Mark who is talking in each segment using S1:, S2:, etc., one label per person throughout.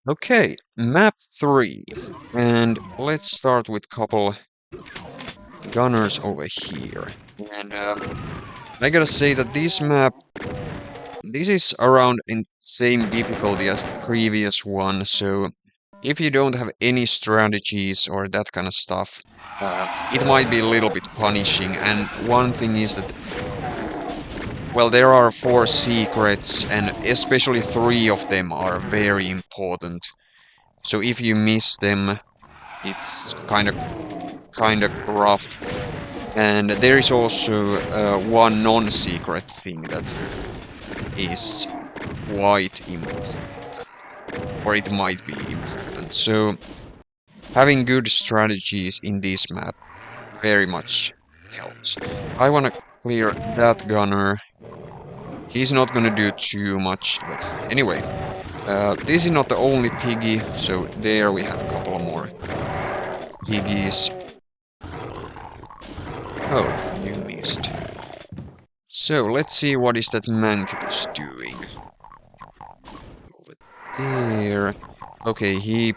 S1: Okay, map 3. And let's start with couple gunners over here. And I gotta say that this is around in same difficulty as the previous one, so if you don't have any strategies or that kind of stuff, it might be a little bit punishing. And one thing is that, well, there are 4 secrets, and especially 3 of them are very important. So if you miss them, it's kind of rough. And there is also one non-secret thing that is quite important, or it might be important. So having good strategies in this map very much helps. I want to clear that gunner. He's not gonna do too much, but anyway. This is not the only piggy, so there we have a couple more piggies. Oh, you missed. So, let's see what is that Mancubus doing. Over there. Okay, he's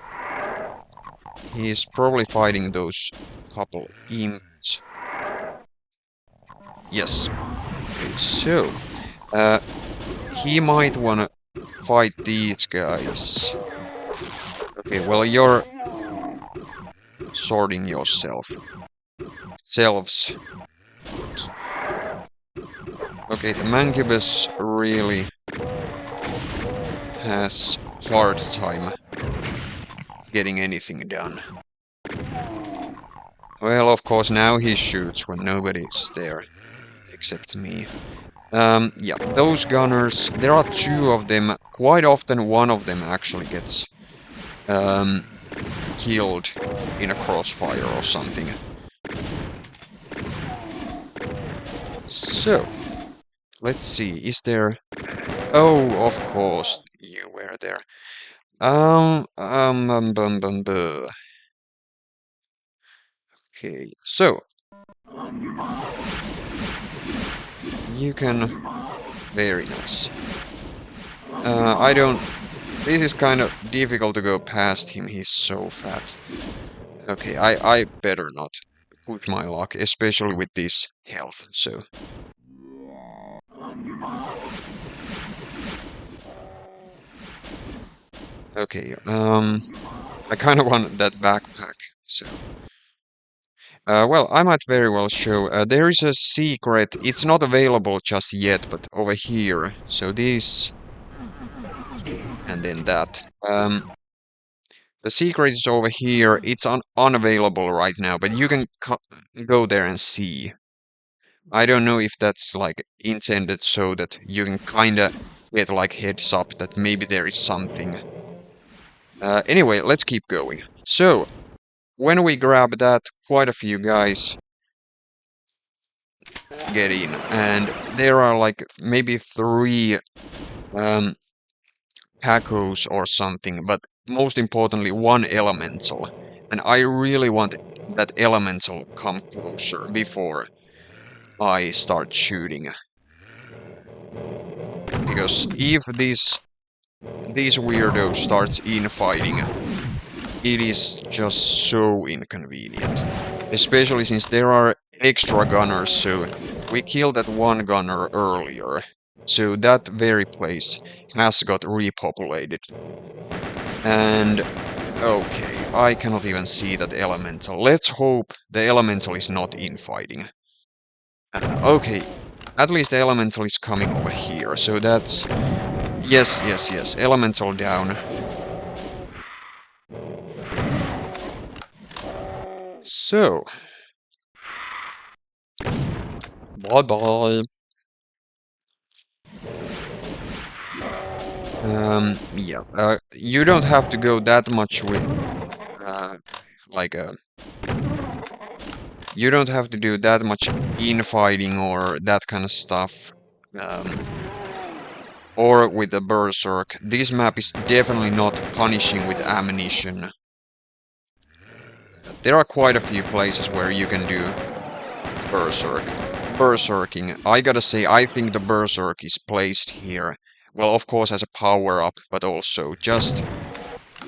S1: probably fighting those couple imps. Yes. Okay, so he might wanna fight these guys. Okay, well, you're sorting yourself. Selves. Okay, the Mancubus really has hard time getting anything done. Well, of course, now he shoots when nobody's there, except me. Yeah, those gunners, there are 2 of them. Quite often one of them actually gets killed in a crossfire or something. So, let's see, is there... Oh, of course, you were there. Okay, so you can... Very nice. I don't... This is kind of difficult to go past him, he's so fat. Okay, I better not push my luck, especially with this health, so... Okay, I kind of want that backpack, so... well, I might very well show. There is a secret. It's not available just yet, but over here. So this, and then that. The secret is over here. It's unavailable right now, but you can go there and see. I don't know if that's like intended so that you can kinda get like heads up that maybe there is something. Anyway, let's keep going. So, when we grab that, quite a few guys get in, and there are like maybe 3 Pacos or something, but most importantly 1 elemental, and I really want that elemental come closer before I start shooting, because if these weirdos starts infighting, it is just so inconvenient, especially since there are extra gunners. So we killed that 1 gunner earlier, so that very place has got repopulated. And okay, I cannot even see that elemental. Let's hope the elemental is not infighting. Okay, at least the elemental is coming over here, so that's... Yes, elemental down. So... Bye-bye. Yeah, you don't have to go that much with, like, you don't have to do that much infighting or that kind of stuff, or with the Berserk. This map is definitely not punishing with ammunition. There are quite a few places where you can do Berserking. I gotta say, I think the Berserk is placed here. Well, of course, as a power-up, but also just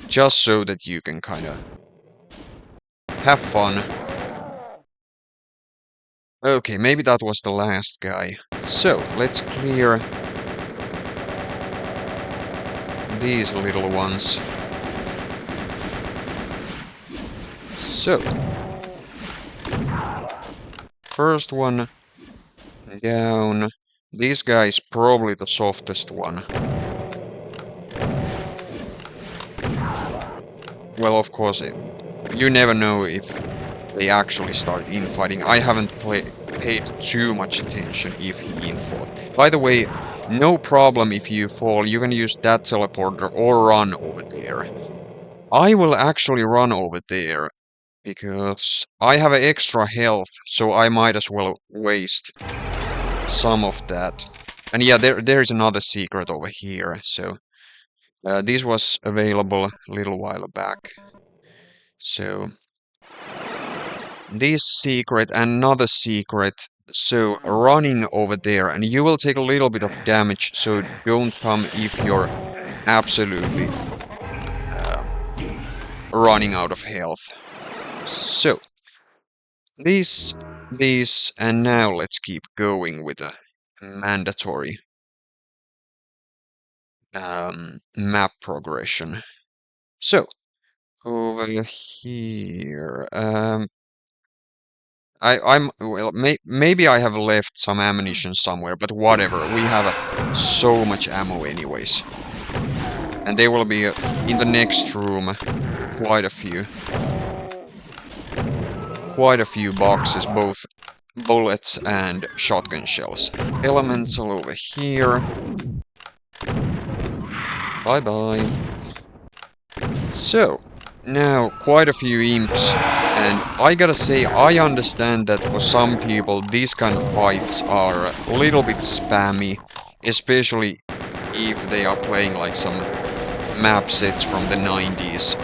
S1: just so that you can kind of have fun. Okay, maybe that was the last guy. So, let's clear these little ones. So, first one down. This guy is probably the softest one. Well, of course, you never know if they actually start infighting. I haven't paid too much attention if he infought. By the way, no problem if you fall. You can use that teleporter or run over there. I will actually run over there because I have extra health, so I might as well waste some of that. And yeah, there is another secret over here. So this was available a little while back. So this secret, another secret. So running over there, and you will take a little bit of damage. So don't come if you're absolutely running out of health. So this, and now let's keep going with the mandatory map progression. So over here, I'm well. Maybe I have left some ammunition somewhere, but whatever. We have so much ammo anyways, and there will be in the next room quite a few boxes, both bullets and shotgun shells. Elemental over here. Bye bye. So, now quite a few imps, and I gotta say, I understand that for some people these kind of fights are a little bit spammy, especially if they are playing like some map sets from the 90s.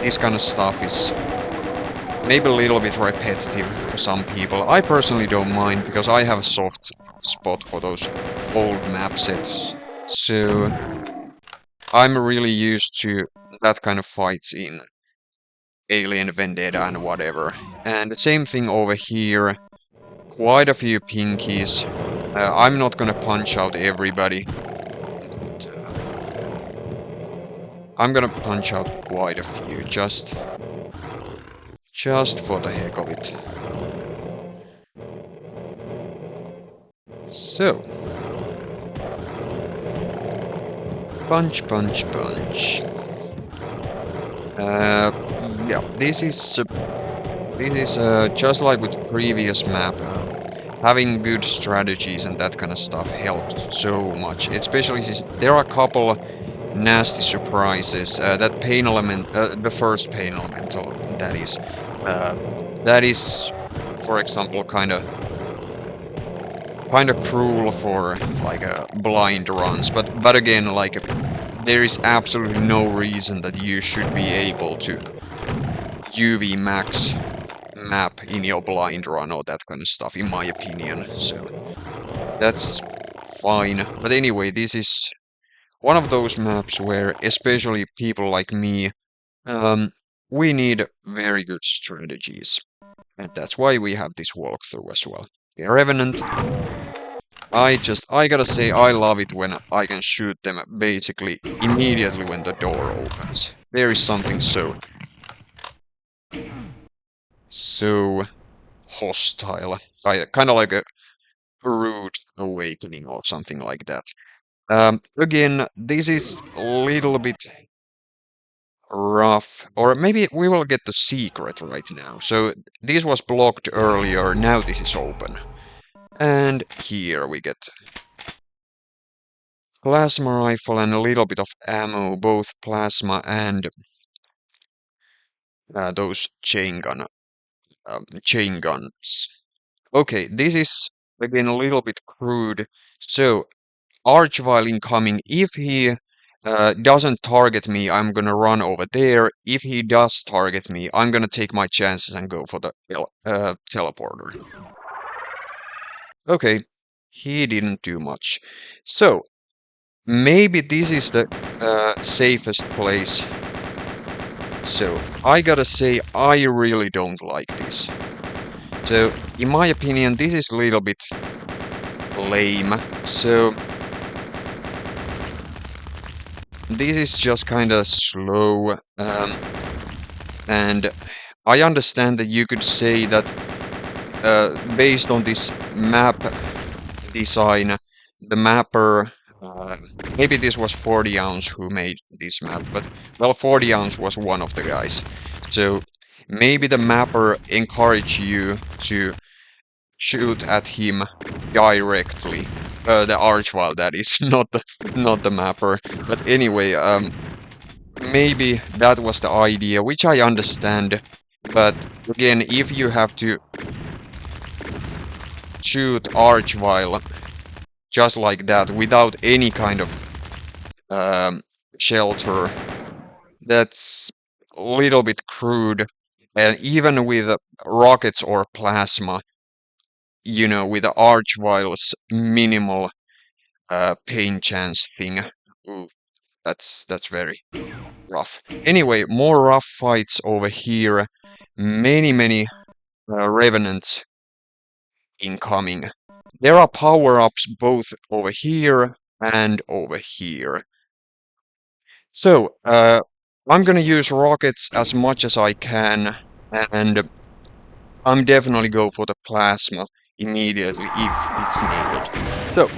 S1: This kind of stuff is maybe a little bit repetitive for some people. I personally don't mind, because I have a soft spot for those old map sets. So I'm really used to that kind of fights in Alien Vendetta and whatever. And the same thing over here. Quite a few pinkies. I'm not gonna punch out everybody. But, I'm gonna punch out quite a few, just for the heck of it. So. Punch, punch, punch. Yeah, this is just like with the previous map. Having good strategies and that kind of stuff helped so much. Especially since there are a couple nasty surprises. That pain element, the first pain elemental, that is, for example, kind of cruel for like blind runs. But again, like there is absolutely no reason that you should be able to UV max map in your blind run or that kind of stuff, in my opinion. So that's fine. But anyway, this is one of those maps where, especially people like me, we need very good strategies. And that's why we have this walkthrough as well. The Revenant, I gotta say, I love it when I can shoot them basically immediately when the door opens. There is something so hostile. Kind of like a rude awakening or something like that. Again, this is a little bit rough, or maybe we will get the secret right now. So this was blocked earlier, now this is open. And here we get plasma rifle and a little bit of ammo, both plasma and those chain guns. Okay, this is again a little bit crude. So Archvile incoming. If he doesn't target me, I'm gonna run over there. If he does target me, I'm gonna take my chances and go for the teleporter. Okay, he didn't do much. So maybe this is the safest place So, I gotta say, I really don't like this. So, in my opinion, this is a little bit lame. So, this is just kinda slow. And I understand that you could say that based on this map design, the mapper, uh, maybe this was 40 ounce who made this map, but well, 40 ounce was one of the guys. So maybe the mapper encouraged you to shoot at him directly. The Archvile, that is, not the mapper. But anyway, maybe that was the idea, which I understand. But again, if you have to shoot Archvile just like that without any kind of um, shelter, that's a little bit crude. And even with rockets or plasma, you know, with the Archvile's minimal pain chance thing, ooh, that's very rough. Anyway, more rough fights over here. Many revenants incoming. There are power-ups both over here and over here. So, I'm gonna use rockets as much as I can, and I'm definitely go for the plasma immediately if it's needed. So,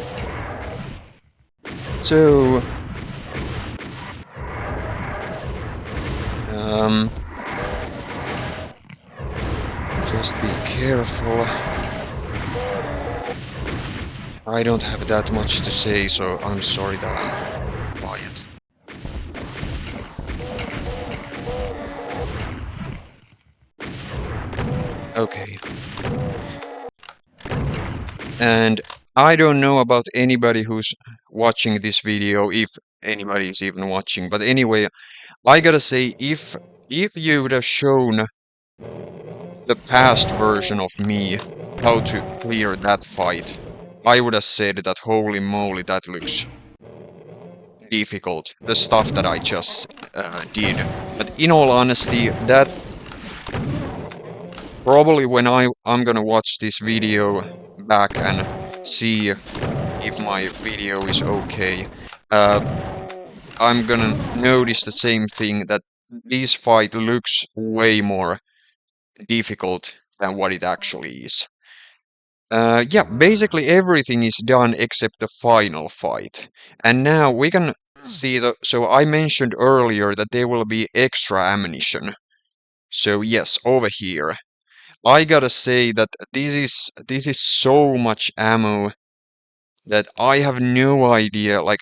S1: just be careful. I don't have that much to say, so I'm sorry that I'm quiet. Okay. And I don't know about anybody who's watching this video, if anybody is even watching, but anyway, I gotta say, if you would have shown the past version of me how to clear that fight, I would have said that holy moly, that looks difficult, the stuff that I just did. But in all honesty, that probably when I'm gonna watch this video back and see if my video is okay, I'm gonna notice the same thing, that this fight looks way more difficult than what it actually is. Yeah, basically everything is done except the final fight. And now we can see the... So I mentioned earlier that there will be extra ammunition. So yes, over here. I gotta say that this is so much ammo that I have no idea, like,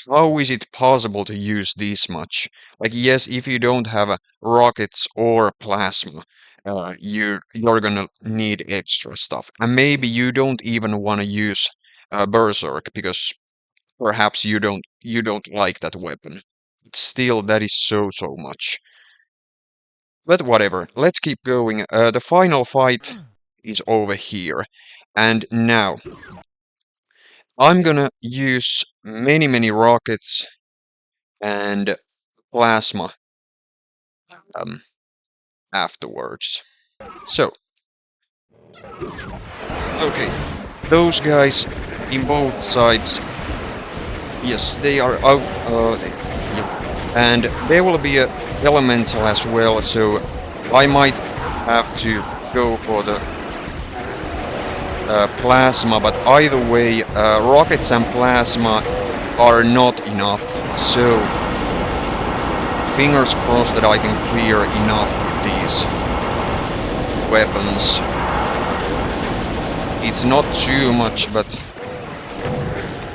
S1: how is it possible to use this much? Like, yes, if you don't have rockets or plasma, you're gonna need extra stuff. And maybe you don't even want to use Berserk because perhaps you don't like that weapon. But still, that is so much. But whatever, let's keep going. The final fight is over here. And now, I'm gonna use many rockets and plasma um, afterwards. So, okay, those guys in both sides, yes, they are out, yeah. And there will be a elemental as well, so I might have to go for the plasma, but either way, rockets and plasma are not enough, so fingers crossed that I can clear enough with these weapons. It's not too much, but...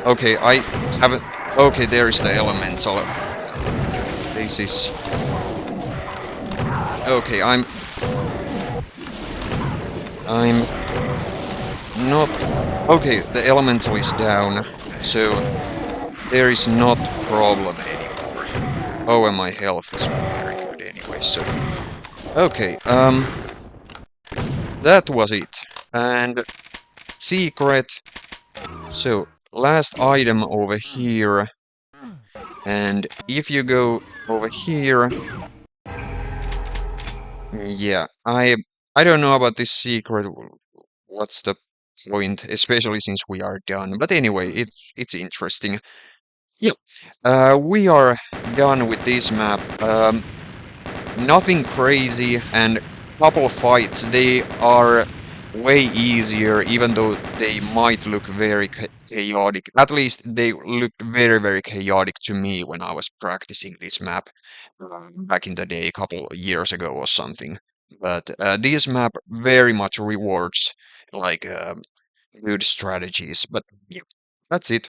S1: Okay, I haven't... Okay, there is the elemental. This is... Okay, I'm not... Okay, the elemental is down, so there is not problem anymore. Oh, and my health is very good anyway, so... Okay, that was it. And secret. So, last item over here. And if you go over here, Yeah, I don't know about this secret. What's the point, especially since we are done? But anyway, it's interesting. Yeah, we are done with this map. Nothing crazy, and couple fights. They are way easier, even though they might look very chaotic. At least they looked very, very chaotic to me when I was practicing this map back in the day, a couple of years ago or something. But this map very much rewards like good strategies. But yeah, that's it.